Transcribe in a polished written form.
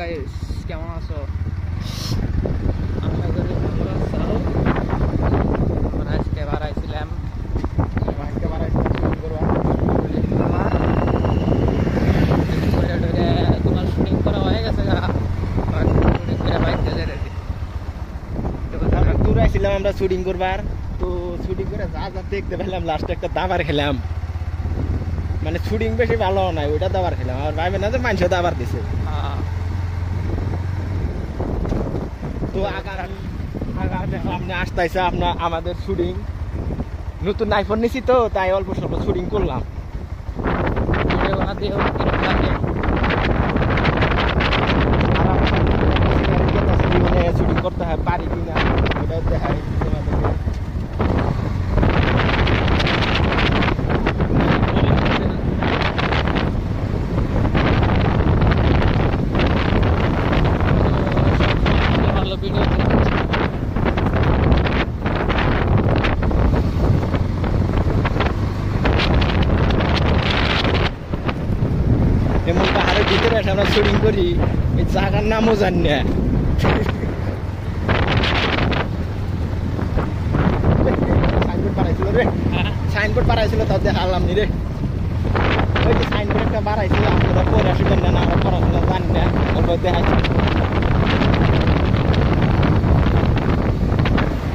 Guys, কেমন আছো? আশা করি ভালো আছো। আমরা আজকে বাড়াইছিলাম তোমার শুটিং করা হয়ে গেছে। আমরা শুটিং করবার তো শুটিং করে যা যা দেখতে পেলাম, লাস্টে একটা দাবার খেলাম। মানে শুটিং বেশি ভালো নাই, ওইটা দাবার খেলাম। আর ভাইবে না যে মানুষ দাবার দিছে। তো সামনে আসতেছে আপনার আমাদের শুটিং। নতুন আইফোন নিছি তো, তাই অল্প স্বল্প শুটিং করলাম। শুটিং করতে হয় পারি কিনা ওটা দেখাই তোমাদেরকে। ভালো ভিডিও এমন পাহাড়ের ভিতরে এসে আমরা শুটিং করি, এই জায়গার নামও জানি না। সাইনবোর্ড বাড়াইছিল রে, সাইনবোর্ড বাড়াইছিল, তাও দেখালাম নি রে। ওই যে সাইনবোর্ড একটা বাড়াইছিল, আপনারা পরে আসবেন না, আমরা পড়াশোনা জানি না, ওটা দেখাচ্ছি।